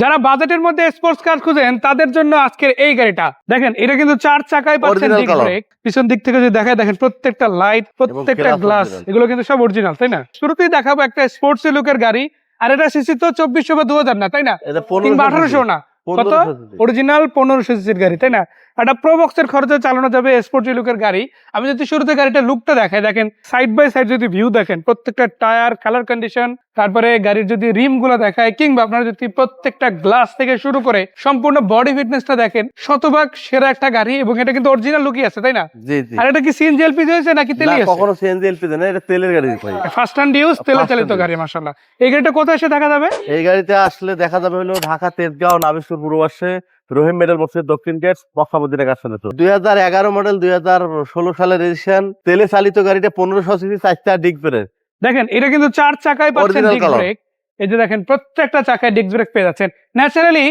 যারা বাজেটের মধ্যে স্পোর্টস কার খুঁজেন তাদের জন্য আজকের এই গাড়িটা দেখেন, এটা কিন্তু 4 চাকায় পাচ্ছেন Original ডিস্ক color। ব্রেক। পিছন দিক থেকে যদি দেখায় দেখেন প্রত্যেকটা লাইট, প্রত্যেকটা glass গ্লাস original। এগুলো কিন্তু সব অরিজিনাল, তাই না? শুরুতেই দেখাবো একটা স্পোর্টস লুকের গাড়ি, আর এটা সিসি তো 2400 বা 2000 না, তাই না? এটা কিংবা 1800 না, কত? 1500 cc। অরিজিনাল 1500 সিসির গাড়ি, তাই না? একটা প্রো বক্সের খরচে চালানো যাবে স্পোর্টস লুকের গাড়ি। আমি যদি শুরুতে গাড়িটা লুকটা দেখাই, দেখেন সাইড বাই সাইড যদি ভিউ দেখেন, প্রত্যেকটা টায়ার, কালার কন্ডিশন, তারপরে গাড়ির যদি রিম গুলো দেখায়, কিংবা আপনারা যদি প্রত্যেকটা গ্লাস থেকে শুরু করে সম্পূর্ণ বডি ফিটনেসটা দেখেন, শতভাগ সেরা একটা গাড়ি। এবং এটা কিন্তু অরিজিনাল লুকই আছে, তাই না? জি জি। আর এটা কি সিএনজি এলপিজি হয়েছে নাকি তেলই না, আছে? কখনো সিএনজি এলপিজি না, এটা তেলের গাড়ি ভাই। ফার্স্ট হ্যান্ড ইউজ তেলে চালিত গাড়ি, মাশাআল্লাহ। এই গাড়িটা কোথায় এসে দেখা যাবে? এই গাড়িতে আসলে দেখা যাবে হলো ঢাকা তেজগাঁও নাবিস্কুর পূর্ব পাশে রহিম মেডেল মসজিদ দক্ষিণ গেট মক্কামুদ্দিনের কাছে। 2011 মডেল, 2016 সালের রেজিস্ট্রেশন, তেলে চালিত গাড়িটা 1500 সিসি, 4টা ডিস্ক ব্রেক। দেখেন এটা কিন্তু 4 চাকায় পাচ্ছেন Original ডিস্ক color। ব্রেক। এই যে দেখেন প্রত্যেকটা চাকায় ডিস্ক ব্রেক পেয়ে যাচ্ছেন। ন্যাচারালি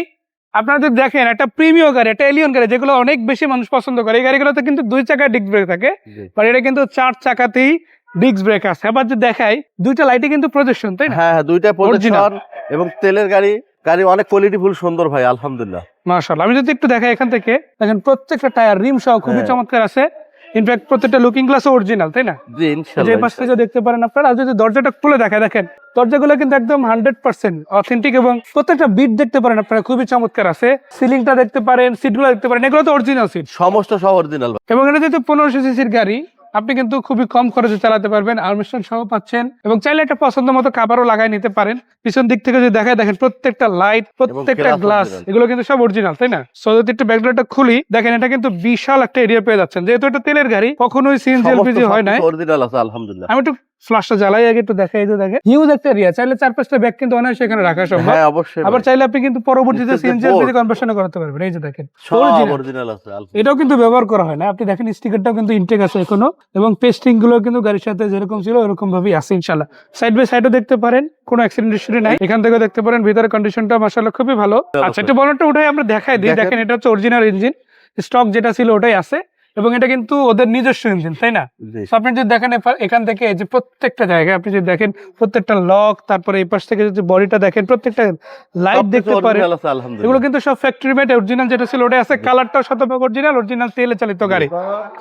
আপনারা যদি দেখেন একটা প্রিমিয়াম গাড়ি, একটা এলিয়ন গাড়ি, যেগুলো অনেক বেশি মানুষ পছন্দ করে, এই গাড়িগুলোতে কিন্তু 2 চাকায় ডিস্ক ব্রেক থাকে, বাট এটা কিন্তু 4 চাকাতেই ডিস্ক ব্রেক আছে। আবার যদি দেখাই, দুইটা লাইটে কিন্তু প্রজেকশন, তাই না? হ্যাঁ হ্যাঁ, দুইটা Original। প্রজেকশন এবং তেলের গাড়ি। গাড়ি অনেক কোয়ালিটি ফুল সুন্দর ভাই, আলহামদুলিল্লাহ। মাশাআল্লাহ। আমি যদি একটু দেখাই এখান থেকে, দেখেন প্রত্যেকটা টায়ার, রিম সহ খুবই হ্যাঁ। চমৎকার আছে। ইনফ্যাক্ট প্রত্যেকটা লুকিং গ্লাসও অরিজিনাল, তাই না? জি যে ইনশাআল্লাহ। পাশ থেকে দেখতে পারেন আপনারা। আর যদি দরজাটা খুলে দেখায়, দেখেন দরজাগুলো কিন্তু একদম 100% অথেন্টিক, এবং প্রত্যেকটা বিট দেখতে পারেন আপনারা, খুবই চমৎকার আছে। সিলিংটা দেখতে পারেন, সিটগুলো দেখতে পারেন, এগুলো তো অরিজিনাল সিট। সমস্ত সব অরিজিনাল। এবং এটা যেহেতু 1500 সিসির গাড়ি, আপনি কিন্তু খুবই কম খরচে চালাতে পারবেন, আর্মস্ট্রং সহ পাচ্ছেন, এবং চাইলে একটা পছন্দ মতো কাভারও লাগাই নিতে পারেন। পিছন দিক থেকে যদি দেখায়, দেখেন প্রত্যেকটা লাইট, প্রত্যেকটা glass গ্লাস original। এগুলো কিন্তু সব অরিজিনাল, তাই না? সো যদি একটু ব্যাকলাইটটা খুলি, দেখেন এটা কিন্তু বিশাল একটা এরিয়া পেয়ে যাচ্ছেন। যেহেতু এটা তেলের গাড়ি, কখনোই সিএনজি এলপিজি হয় না। অরিজিনাল আছে আলহামদুলিল্লাহ। আমি একটু ফ্ল্যাশটা জ্বালাই আগে, একটু দেখাই। এই যে দেখেন হিউজ একটা এরিয়া, চাইলে 4-5টা ব্যাগ কিন্তু অনায়াসে এখানে রাখা সম্ভব। হ্যাঁ অবশ্যই। আবার চাইলে আপনি কিন্তু পরবর্তীতে নিচে যে সিএনজি board, এলপিজি কনভার্সনও করতে পারবেন। এই যে দেখেন সব original। অরিজিনাল আছে আলহামদুলিল্লাহ। এটাও কিন্তু ব্যবহার করা হয় না। আপনি দেখেন স্টিকারটাও কিন্তু ইনটেক আছে এখনো, এবং পেস্টিং গুলো কিন্তু গাড়ির সাথে যেরকম ছিল এরকম ভাবেই আছে ইনশাআল্লাহ। সাইড বাই সাইডও দেখতে পারেন, কোনো অ্যাক্সিডেন্ট হিস্টরি নাই। এখান থেকে দেখতে পারেন ভিতরে কন্ডিশনটা মাশাআল্লাহ খুবই ভালো। আচ্ছা, একটু বলনটা উঠাই আমরা দেখাই দিই। দেখেন। দেখেন এটা হচ্ছে অরিজিনাল ইঞ্জিন, স্টক যেটা ছিল ওটাই আছে, এবং এটা কিন্তু ওদের নিজস্ব ইঞ্জিন, তাই না? জি। So আপনি যদি দেখেন এখান থেকে, এই যে প্রত্যেকটা জায়গায় আপনি যদি দেখেন প্রত্যেকটা লক, তারপরে এই পাশ থেকে যদি বডিটা দেখেন, প্রত্যেকটা লাইট সবকিছু দেখতে পারেন, original আছে আলহামদুলিল্লাহ। এগুলো কিন্তু সব ফ্যাক্টরি মেড অরিজিনাল যেটা ছিল ওটাই আছে। কালারটাও শতভাগ অরিজিনাল, অরিজিনাল তেলে চালিত গাড়ি।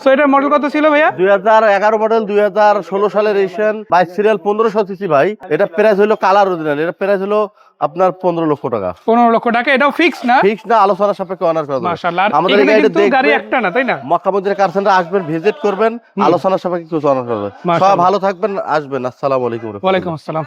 সো এটার মডেল কত ছিল ভাইয়া? 2011 মডেল, 2016 সালের রেজিস্ট্রেশন, 22 সিরিয়াল, 1500 সিসি ভাই। এটা প্রাইস হলো কালার অরিজিনাল, এটা প্রাইস হলো আপনার 15 লক্ষ টাকা। 15 লক্ষ টাকা। এটাও ফিক্স না? ফিক্স না, আলোচনা সাপেক্ষে অনার করা যাবে। মাশাআল্লাহ। আর আমাদের এখানে গাড়িটা কিন্তু গাড়ি দেখবেন, একটা না, তাই না? মক্কা মদিনা কার সেন্টার আসবেন, ভিজিট করবেন, আলোচনা সাপেক্ষে কিছু অনার করবেন। সবাই মাশাআল্লাহ। ভালো থাকবেন, আসবেন। আসসালামু আলাইকুম। ওয়ালাইকুম আসসালাম।